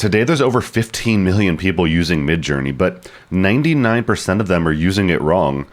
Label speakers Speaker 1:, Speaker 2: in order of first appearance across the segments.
Speaker 1: Today, there's over 15 million people using Midjourney, but 99% of them are using it wrong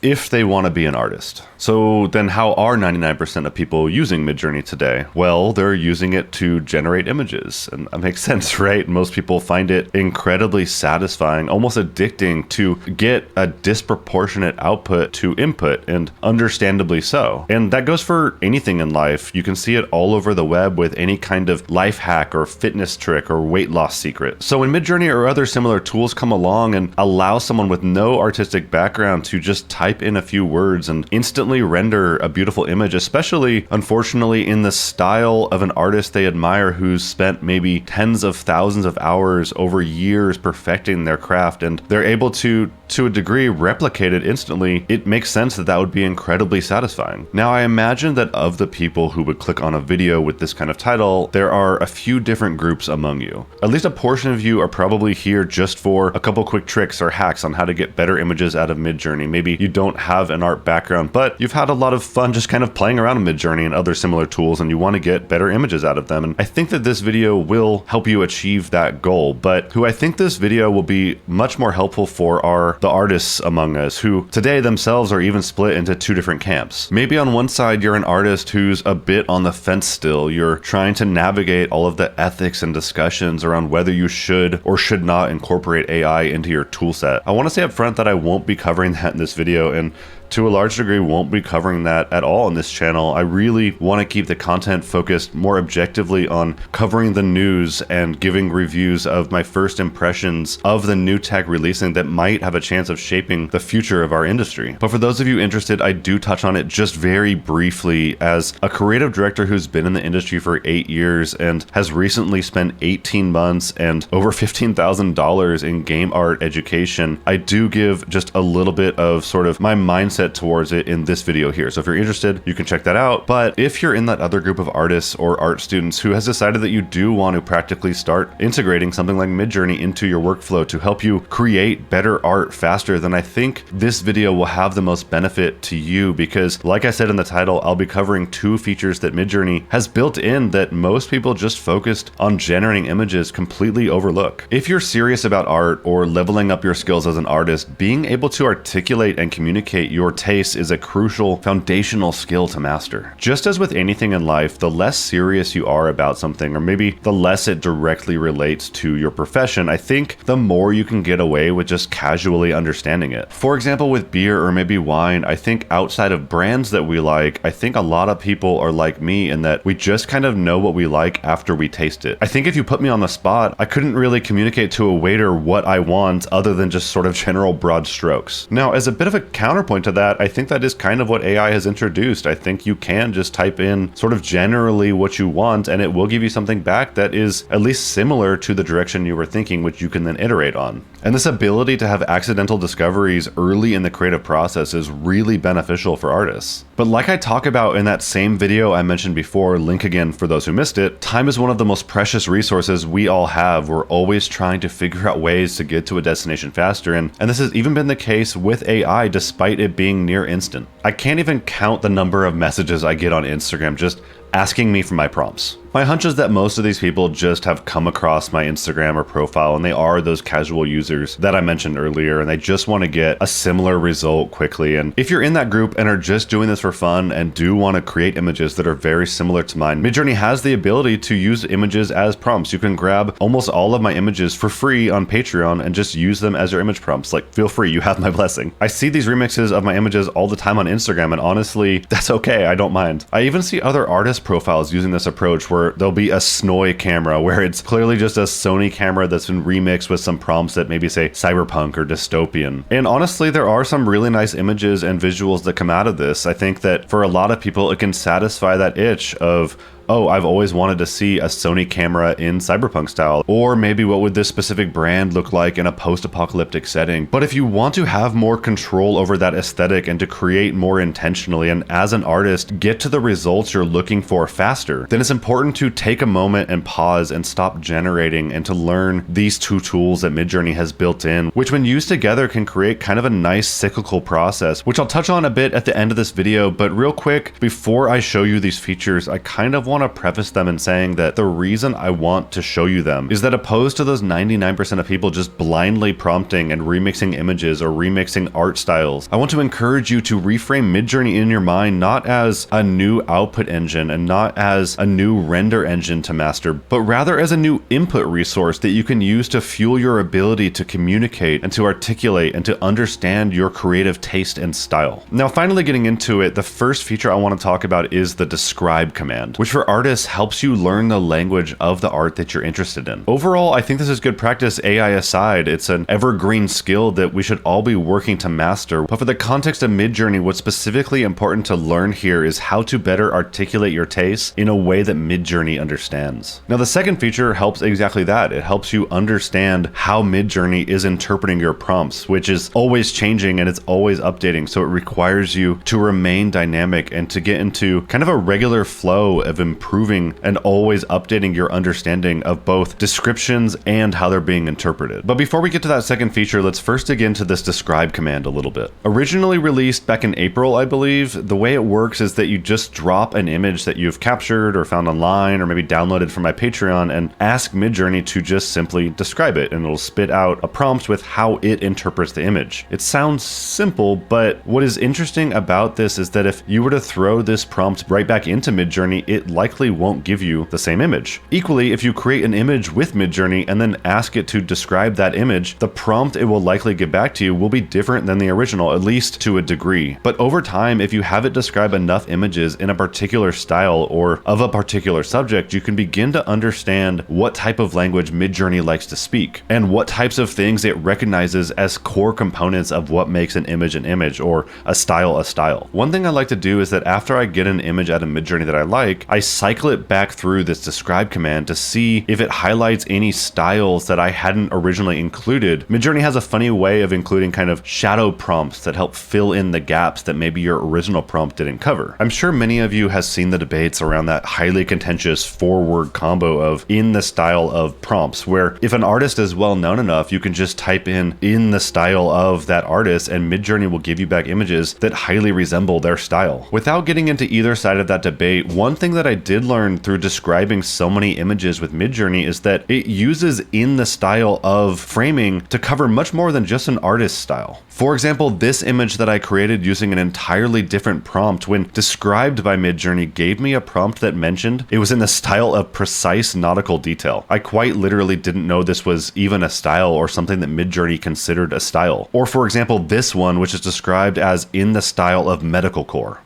Speaker 1: if they want to be an artist. So then how are 99% of people using Midjourney today? Well, they're using it to generate images. And that makes sense, right? Most people find it incredibly satisfying, almost addicting to get a disproportionate output to input, and understandably so. And that goes for anything in life. You can see it all over the web with any kind of life hack or fitness trick or weight loss secret. So when Midjourney or other similar tools come along and allow someone with no artistic background to just type in a few words and instantly render a beautiful image, especially unfortunately in the style of an artist they admire who's spent maybe tens of thousands of hours over years perfecting their craft, and they're able to a degree replicate it instantly, it makes sense that that would be incredibly satisfying. Now, I imagine that of the people who would click on a video with this kind of title, there are a few different groups among you. At least a portion of you are probably here just for a couple quick tricks or hacks on how to get better images out of Midjourney. Maybe you don't have an art background, but you've had a lot of fun just kind of playing around with Midjourney and other similar tools, and you want to get better images out of them. And I think that this video will help you achieve that goal, but who I think this video will be much more helpful for are the artists among us who today themselves are even split into two different camps. Maybe on one side, you're an artist who's a bit on the fence still. You're trying to navigate all of the ethics and discussions around whether you should or should not incorporate AI into your toolset. I want to say up front that I won't be covering that in this video, and to a large degree won't be covering that at all on this channel. I really want to keep the content focused more objectively on covering the news and giving reviews of my first impressions of the new tech releasing that might have a chance of shaping the future of our industry. But for those of you interested, I do touch on it just very briefly as a creative director who's been in the industry for 8 years and has recently spent 18 months and over $15,000 in game art education. I do give just a little bit of sort of my mindset towards it in this video here. So if you're interested, you can check that out. But if you're in that other group of artists or art students who has decided that you do want to practically start integrating something like Midjourney into your workflow to help you create better art faster, then I think this video will have the most benefit to you because, like I said in the title, I'll be covering two features that Midjourney has built in that most people just focused on generating images completely overlook. If you're serious about art or leveling up your skills as an artist, being able to articulate and communicate your taste is a crucial foundational skill to master. Just as with anything in life, the less serious you are about something, or maybe the less it directly relates to your profession, I think the more you can get away with just casually understanding it. For example, with beer or maybe wine, I think outside of brands that we like, I think a lot of people are like me in that we just kind of know what we like after we taste it. I think if you put me on the spot, I couldn't really communicate to a waiter what I want other than just sort of general broad strokes. Now, as a bit of a counterpoint to that, I think that is kind of what AI has introduced. I think you can just type in sort of generally what you want and it will give you something back that is at least similar to the direction you were thinking, which you can then iterate on. And this ability to have accidental discoveries early in the creative process is really beneficial for artists. But like I talk about in that same video I mentioned before, link again for those who missed it, time is one of the most precious resources we all have. We're always trying to figure out ways to get to a destination faster, and this has even been the case with AI despite it being near instant. I can't even count the number of messages I get on Instagram just asking me for my prompts. My hunch is that most of these people just have come across my Instagram or profile and they are those casual users that I mentioned earlier and they just want to get a similar result quickly. And if you're in that group and are just doing this for fun and do want to create images that are very similar to mine, Midjourney has the ability to use images as prompts. You can grab almost all of my images for free on Patreon and just use them as your image prompts. Like, feel free, you have my blessing. I see these remixes of my images all the time on Instagram and honestly, that's okay, I don't mind. I even see other artist profiles using this approach where there'll be a Snoy camera where it's clearly just a Sony camera that's been remixed with some prompts that maybe say cyberpunk or dystopian. And honestly, there are some really nice images and visuals that come out of this. I think that for a lot of people, it can satisfy that itch of, oh, I've always wanted to see a Sony camera in cyberpunk style, or maybe what would this specific brand look like in a post-apocalyptic setting. But if you want to have more control over that aesthetic and to create more intentionally, and as an artist, get to the results you're looking for faster, then it's important to take a moment and pause and stop generating and to learn these two tools that Midjourney has built in, which when used together can create kind of a nice cyclical process, which I'll touch on a bit at the end of this video. But real quick, before I show you these features, I kind of want want to preface them in saying that the reason I want to show you them is that opposed to those 99% of people just blindly prompting and remixing images or remixing art styles, I want to encourage you to reframe Midjourney in your mind not as a new output engine and not as a new render engine to master, but rather as a new input resource that you can use to fuel your ability to communicate and to articulate and to understand your creative taste and style. Now, finally getting into it, the first feature I want to talk about is the describe command, which for artists helps you learn the language of the art that you're interested in. Overall, I think this is good practice, AI aside. It's an evergreen skill that we should all be working to master. But for the context of Midjourney, what's specifically important to learn here is how to better articulate your tastes in a way that Midjourney understands. Now, the second feature helps exactly that. It helps you understand how Midjourney is interpreting your prompts, which is always changing and it's always updating. So it requires you to remain dynamic and to get into kind of a regular flow of improving and always updating your understanding of both descriptions and how they're being interpreted. But before we get to that second feature, let's first dig into this describe command a little bit. Originally released back in April, I believe, the way it works is that you just drop an image that you've captured or found online or maybe downloaded from my Patreon and ask Midjourney to just simply describe it, and it'll spit out a prompt with how it interprets the image. It sounds simple, but what is interesting about this is that if you were to throw this prompt right back into Midjourney, it likely won't give you the same image. Equally, if you create an image with Midjourney and then ask it to describe that image, the prompt it will likely get back to you will be different than the original, at least to a degree. But over time, if you have it describe enough images in a particular style or of a particular subject, you can begin to understand what type of language Midjourney likes to speak and what types of things it recognizes as core components of what makes an image or a style a style. One thing I like to do is that after I get an image out of Midjourney that I like, I cycle it back through this describe command to see if it highlights any styles that I hadn't originally included. Midjourney has a funny way of including kind of shadow prompts that help fill in the gaps that maybe your original prompt didn't cover. I'm sure many of you has seen the debates around that highly contentious four-word combo of in the style of prompts, where if an artist is well known enough, you can just type in the style of that artist and Midjourney will give you back images that highly resemble their style. Without getting into either side of that debate, one thing that I did learn through describing so many images with Midjourney is that it uses in the style of framing to cover much more than just an artist's style. For example, this image that I created using an entirely different prompt, when described by Midjourney, gave me a prompt that mentioned it was in the style of precise nautical detail. I quite literally didn't know this was even a style or something that Midjourney considered a style. Or for example, this one, which is described as in the style of medical core.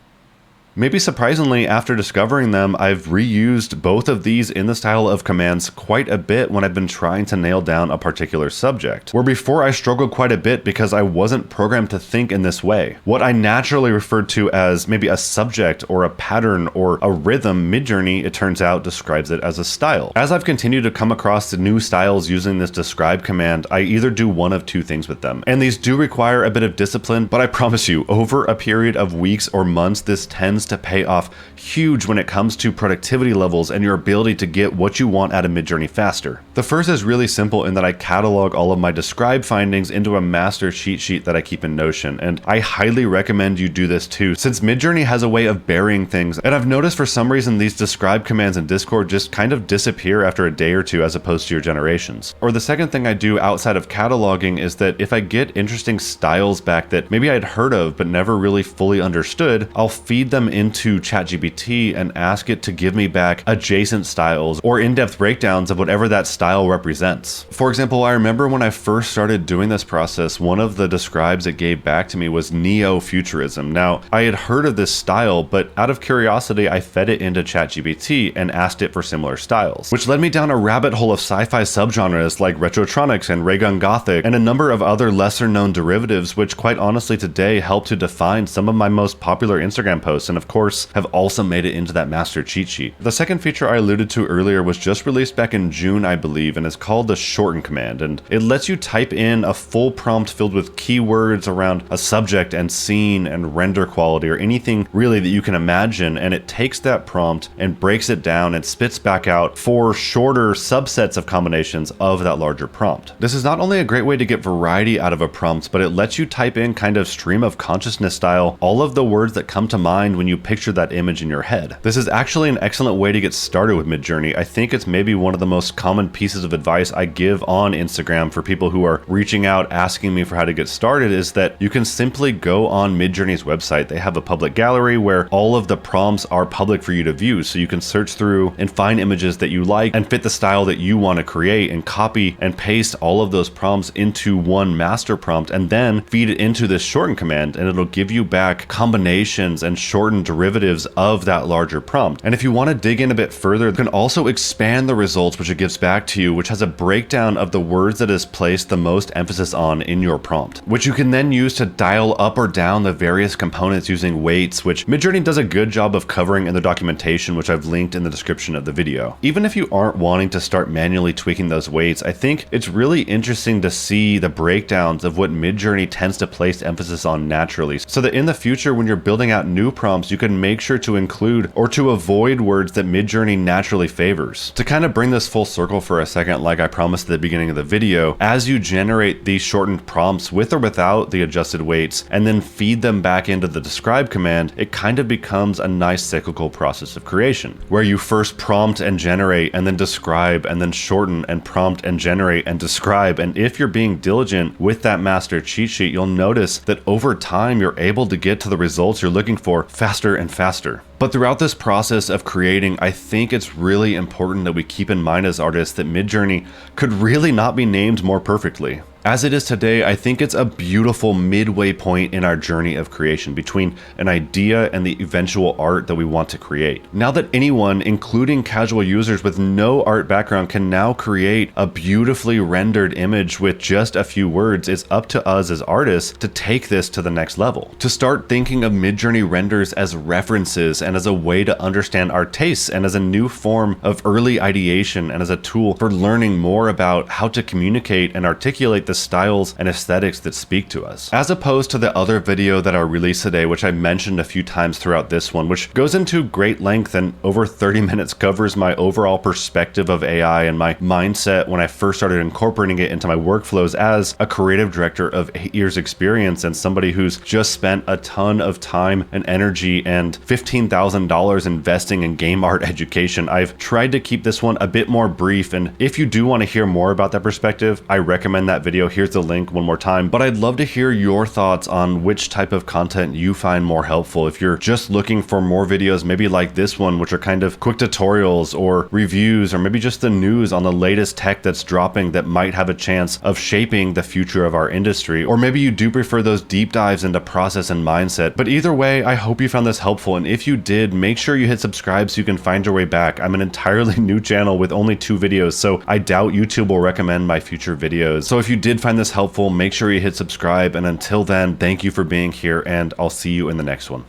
Speaker 1: Maybe surprisingly, after discovering them, I've reused both of these in the style of commands quite a bit when I've been trying to nail down a particular subject, where before I struggled quite a bit because I wasn't programmed to think in this way. What I naturally referred to as maybe a subject or a pattern or a rhythm, Midjourney, it turns out, describes it as a style. As I've continued to come across the new styles using this describe command, I either do one of two things with them. And these do require a bit of discipline, but I promise you, over a period of weeks or months, this tends to pay off huge when it comes to productivity levels and your ability to get what you want out of Midjourney faster. The first is really simple in that I catalog all of my describe findings into a master cheat sheet that I keep in Notion, and I highly recommend you do this too, since Midjourney has a way of burying things, and I've noticed for some reason these describe commands in Discord just kind of disappear after a day or two as opposed to your generations. Or the second thing I do outside of cataloging is that if I get interesting styles back that maybe I'd heard of but never really fully understood, I'll feed them into ChatGPT and ask it to give me back adjacent styles or in-depth breakdowns of whatever that style represents. For example, I remember when I first started doing this process, one of the describes it gave back to me was neo-futurism. Now, I had heard of this style, but out of curiosity, I fed it into ChatGPT and asked it for similar styles, which led me down a rabbit hole of sci-fi subgenres like retrotronics and raygun gothic and a number of other lesser-known derivatives, which quite honestly today help to define some of my most popular Instagram posts, and of course have also made it into that master cheat sheet. The second feature I alluded to earlier was just released back in June, I believe, and is called the shorten command, and it lets you type in a full prompt filled with keywords around a subject and scene and render quality or anything really that you can imagine, and it takes that prompt and breaks it down and spits back out for shorter subsets of combinations of that larger prompt. This is not only a great way to get variety out of a prompt, but it lets you type in kind of stream of consciousness style all of the words that come to mind when you you picture that image in your head. This is actually an excellent way to get started with Midjourney. I think it's maybe one of the most common pieces of advice I give on Instagram for people who are reaching out asking me for how to get started, is that you can simply go on Midjourney's website. They have a public gallery where all of the prompts are public for you to view, so you can search through and find images that you like and fit the style that you want to create, and copy and paste all of those prompts into one master prompt, and then feed it into this shorten command, and it'll give you back combinations and shortened derivatives of that larger prompt. And if you want to dig in a bit further, you can also expand the results which it gives back to you, which has a breakdown of the words that is placed the most emphasis on in your prompt, which you can then use to dial up or down the various components using weights, which Midjourney does a good job of covering in the documentation, which I've linked in the description of the video. Even if you aren't wanting to start manually tweaking those weights, I think it's really interesting to see the breakdowns of what Midjourney tends to place emphasis on naturally, so that in the future when you're building out new prompts, you can make sure to include or to avoid words that Midjourney naturally favors. To kind of bring this full circle for a second, like I promised at the beginning of the video, as you generate these shortened prompts with or without the adjusted weights and then feed them back into the describe command, it kind of becomes a nice cyclical process of creation, where you first prompt and generate and then describe and then shorten and prompt and generate and describe. And if you're being diligent with that master cheat sheet, you'll notice that over time you're able to get to the results you're looking for faster and faster. But throughout this process of creating, I think it's really important that we keep in mind as artists that Midjourney could really not be named more perfectly. As it is today, I think it's a beautiful midway point in our journey of creation between an idea and the eventual art that we want to create. Now that anyone, including casual users with no art background, can now create a beautifully rendered image with just a few words, it's up to us as artists to take this to the next level. To start thinking of Midjourney renders as references and as a way to understand our tastes and as a new form of early ideation and as a tool for learning more about how to communicate and articulate the styles and aesthetics that speak to us. As opposed to the other video that I released today, which I mentioned a few times throughout this one, which goes into great length and over 30 minutes covers my overall perspective of AI and my mindset when I first started incorporating it into my workflows as a creative director of 8 years experience and somebody who's just spent a ton of time and energy and $15,000 investing in game art education. I've tried to keep this one a bit more brief, and if you do want to hear more about that perspective, I recommend that video. Here's the link one more time, but I'd love to hear your thoughts on which type of content you find more helpful. If you're just looking for more videos, maybe like this one, which are kind of quick tutorials or reviews, or maybe just the news on the latest tech that's dropping that might have a chance of shaping the future of our industry, or maybe you do prefer those deep dives into process and mindset. But either way, I hope you found this helpful, and if you did, make sure you hit subscribe so you can find your way back. I'm an entirely new channel with only 2 videos, so I doubt YouTube will recommend my future videos. So if you did find this helpful, make sure you hit subscribe, and until then, thank you for being here, and I'll see you in the next one.